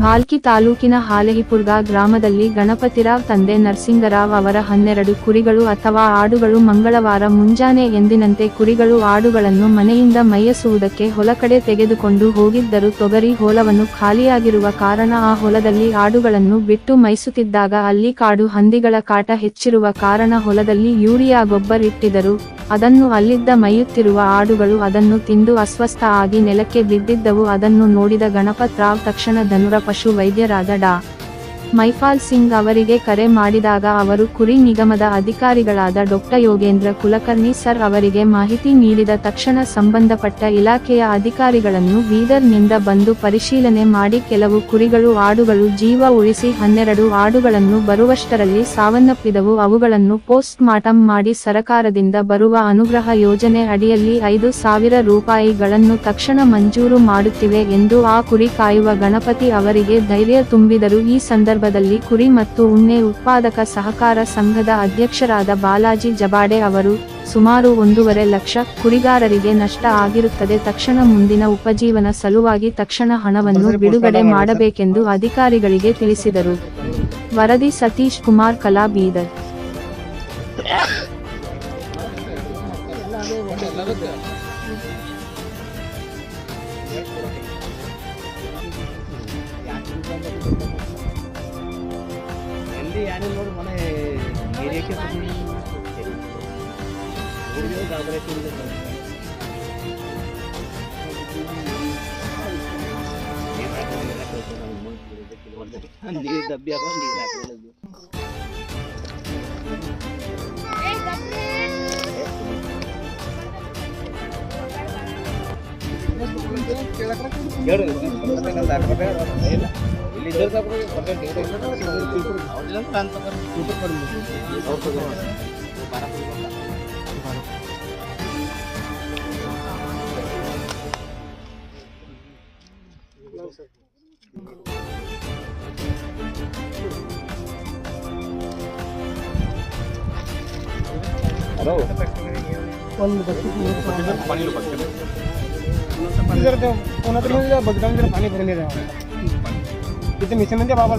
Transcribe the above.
ಭಾಲ್ಕಿ ತಾಲೂಕಿನ ಹಾಲಹಿಪುರ್ಗ ಗ್ರಾಮದಲ್ಲಿ ಗಣಪತಿರಾವ್ ತಂದೆ ನರಸಿಂಗರಾವ್ ಅವರ 12 ಕುರಿಗಳು ಅಥವಾ ಆಡುಗಳು ಮಂಗಳವಾರ ಮುಂಜಾನೆ ಎಂದಿನಂತೆ ಕುರಿಗಳು ಆಡುಗಳನ್ನು ಮನೆಯಿಂದ ಮೈಯಿಸುವುದಕ್ಕೆ ಹೊಲಕಡೆ ತೆಗೆದುಕೊಂಡು ಹೋಗಿದ್ದರು. ತೊಗರಿ ಹೊಲವನ್ನು ಖಾಲಿಯಾಗಿರುವ ಕಾರಣ ಆ ಹೊಲದಲ್ಲಿ ಆಡುಗಳನ್ನು ಬಿಟ್ಟು ಮೈಸುತ್ತಿದ್ದಾಗ ಅಲ್ಲಿ ಕಾಡು ಹಂದಿಗಳ ಕಾಟ ಹೆಚ್ಚಿರುವ ಕಾರಣ ಹೊಲದಲ್ಲಿ ಯೂರಿಯಾ ಗೊಬ್ಬರ ಇಟ್ಟಿದ್ದರು. ಅದನ್ನು ಅಲ್ಲಿದ್ದ ಮೈಯುತ್ತಿರುವ ಆಡುಗಳು ಅದನ್ನು ತಿಂದು ಅಸ್ವಸ್ಥ ಆಗಿ ನೆಲಕ್ಕೆ ಬಿದ್ದಿದ್ದವು. ಅದನ್ನು ನೋಡಿದ ಗಣಪತ್ ರಾವ್ ತಕ್ಷಣ ಧನುರ ಪಶು ವೈದ್ಯರಾದ ಡಾ. ಮೈಪಾಲ್ ಸಿಂಗ್ ಅವರಿಗೆ ಕರೆ ಮಾಡಿದಾಗ ಅವರು ಕುರಿ ನಿಗಮದ ಅಧಿಕಾರಿಗಳಾದ ಡಾ. ಯೋಗೇಂದ್ರ ಕುಲಕರ್ಣಿ ಸರ್ ಅವರಿಗೆ ಮಾಹಿತಿ ನೀಡಿದ ತಕ್ಷಣ ಸಂಬಂಧಪಟ್ಟ ಇಲಾಖೆಯ ಅಧಿಕಾರಿಗಳನ್ನು ಬೀದರ್ನಿಂದ ಬಂದು ಪರಿಶೀಲನೆ ಮಾಡಿ ಕೆಲವು ಕುರಿಗಳು ಆಡುಗಳು ಜೀವ ಉಳಿಸಿ 12 ಆಡುಗಳನ್ನು ಬರುವಷ್ಟರಲ್ಲಿ ಸಾವನ್ನಪ್ಪಿದವು. ಅವುಗಳನ್ನು ಪೋಸ್ಟ್ ಮಾರ್ಟಂ ಮಾಡಿ ಸರಕಾರದಿಂದ ಬರುವ ಅನುಗ್ರಹ ಯೋಜನೆ ಅಡಿಯಲ್ಲಿ 5,000 ರೂಪಾಯಿಗಳನ್ನು ತಕ್ಷಣ ಮಂಜೂರು ಮಾಡುತ್ತಿವೆ ಎಂದು ಆ ಕುರಿ ಕಾಯುವ ಗಣಪತಿ ಅವರಿಗೆ ಧೈರ್ಯ ತುಂಬಿದರು. ಈ ಸಂದರ್ಭದಲ್ಲಿ ಕುರಿ ಮತ್ತು ಉಣ್ಣೆ ಉತ್ಪಾದಕ ಸಹಕಾರ ಸಂಘದ ಅಧ್ಯಕ್ಷರಾದ ಬಾಲಾಜಿ ಜಬಾಡೆ ಅವರು, ಸುಮಾರು 1.5 ಲಕ್ಷ ಕುರಿಗಾರರಿಗೆ ನಷ್ಟ ಆಗಿರುತ್ತದೆ. ತಕ್ಷಣ ಮುಂದಿನ ಉಪಜೀವನ ಸಲುವಾಗಿ ತಕ್ಷಣ ಹಣವನ್ನು ಬಿಡುಗಡೆ ಮಾಡಬೇಕೆಂದು ಅಧಿಕಾರಿಗಳಿಗೆ ತಿಳಿಸಿದರು. ವರದಿ ಸತೀಶ್ ಕುಮಾರ್ ಕಲಾ, ಬೀದರ್. ಮನೆ ಏರಿಯಾಕ್ಕೆ ನೀರು ಡಬ್ಬಿ ಹಾಕೋ ನೀರು ಹಾಕೋದು पाणी भरले तिथे मिशन बाबा